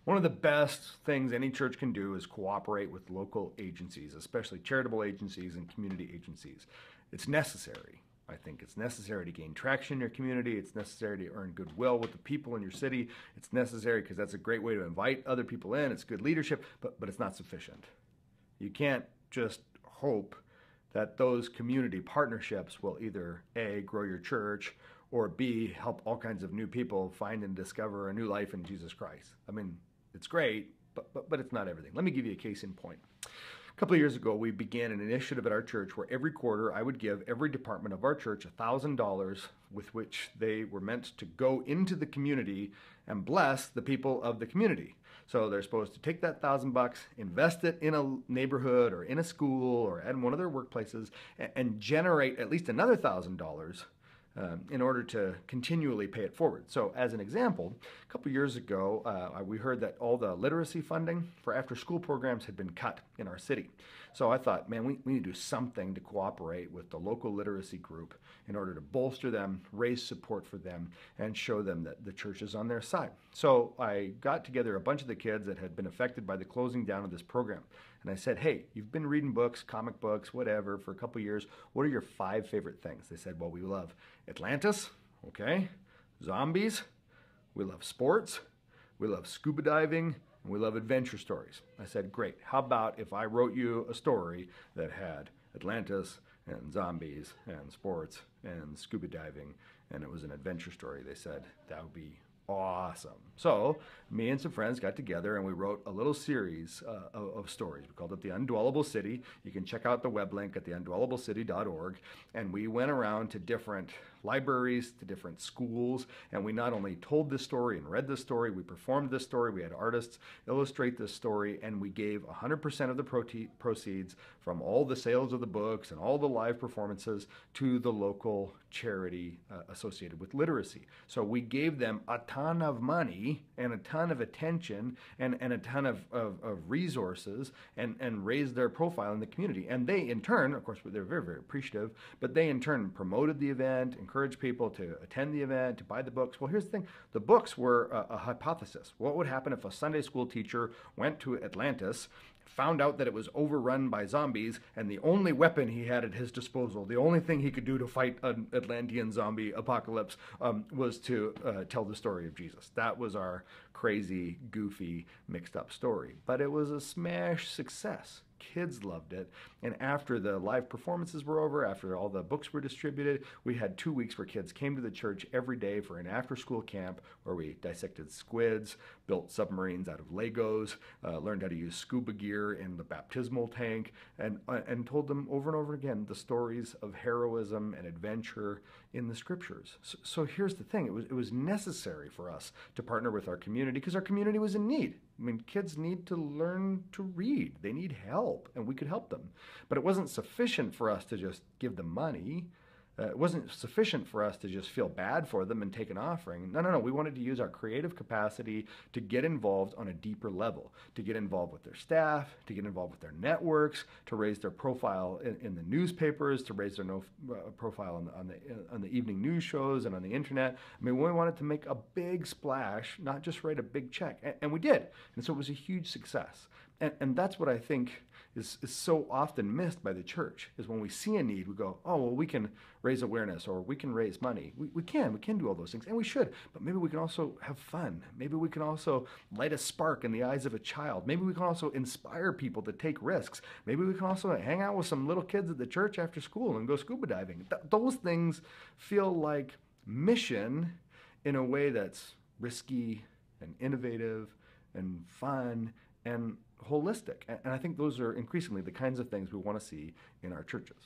One of the best things any church can do is cooperate with local agencies, especially charitable agencies and community agencies. It's necessary. I think it's necessary to gain traction in your community. It's necessary to earn goodwill with the people in your city. It's necessary because that's a great way to invite other people in. It's good leadership, but it's not sufficient. You can't just hope that those community partnerships will either A, grow your church, or B, help all kinds of new people find and discover a new life in Jesus Christ. I mean, it's great, but it's not everything. Let me give you a case in point. A couple of years ago, we began an initiative at our church where every quarter I would give every department of our church $1,000 with which they were meant to go into the community and bless the people of the community. So they're supposed to take that $1,000, invest it in a neighborhood or in a school or in one of their workplaces, and generate at least another $1,000 in order to continually pay it forward. So as an example, a couple years ago, we heard that all the literacy funding for after-school programs had been cut in our city. So I thought, man, we need to do something to cooperate with the local literacy group in order to bolster them, raise support for them, and show them that the church is on their side. So I got together a bunch of the kids that had been affected by the closing down of this program. And I said, hey, you've been reading books, comic books, whatever, for a couple years. What are your 5 favorite things? They said, well, we love Atlantis, okay, zombies, we love sports, we love scuba diving, and we love adventure stories. I said, great. How about if I wrote you a story that had Atlantis and zombies and sports and scuba diving, and it was an adventure story? They said, that would be awesome. So me and some friends got together and we wrote a little series of stories. We called it The Undwellable City. You can check out the web link at theundwellablecity.org. And we went around to different libraries, to different schools, and we not only told this story and read this story, we performed this story, we had artists illustrate this story, and we gave 100% of the proceeds from all the sales of the books and all the live performances to the local charity associated with literacy. So we gave them a ton of money and a ton of attention and a ton of resources and raised their profile in the community. And they, in turn, of course, they're very, very appreciative, but they, in turn, promoted the event, encouraged people to attend the event, to buy the books. Well, here's the thing. The books were a hypothesis. What would happen if a Sunday school teacher went to Atlantis, found out that it was overrun by zombies, and the only weapon he had at his disposal, the only thing he could do to fight an Atlantean zombie apocalypse was to tell the story of Jesus. That was our crazy, goofy, mixed up story. But it was a smash success. Kids loved it. And after the live performances were over, after all the books were distributed, we had 2 weeks where kids came to the church every day for an after-school camp where we dissected squids, built submarines out of Legos, learned how to use scuba gear in the baptismal tank, and told them over and over again the stories of heroism and adventure in the scriptures. So here's the thing. It was necessary for us to partner with our community because our community was in need. I mean, kids need to learn to read. They need help, and we could help them. But it wasn't sufficient for us to just give them money. It wasn't sufficient for us to just feel bad for them and take an offering. No. We wanted to use our creative capacity to get involved on a deeper level, to get involved with their staff, to get involved with their networks, to raise their profile in the newspapers, to raise their profile on the evening news shows and on the internet. I mean, we wanted to make a big splash, not just write a big check. And we did. And so it was a huge success. And that's what I think is so often missed by the church, is when we see a need, we go, oh, well, we can raise awareness or we can raise money. We can do all those things, and we should, but maybe we can also have fun. Maybe we can also light a spark in the eyes of a child. Maybe we can also inspire people to take risks. Maybe we can also hang out with some little kids at the church after school and go scuba diving. Those things feel like mission in a way that's risky and innovative and fun and holistic. And I think those are increasingly the kinds of things we want to see in our churches.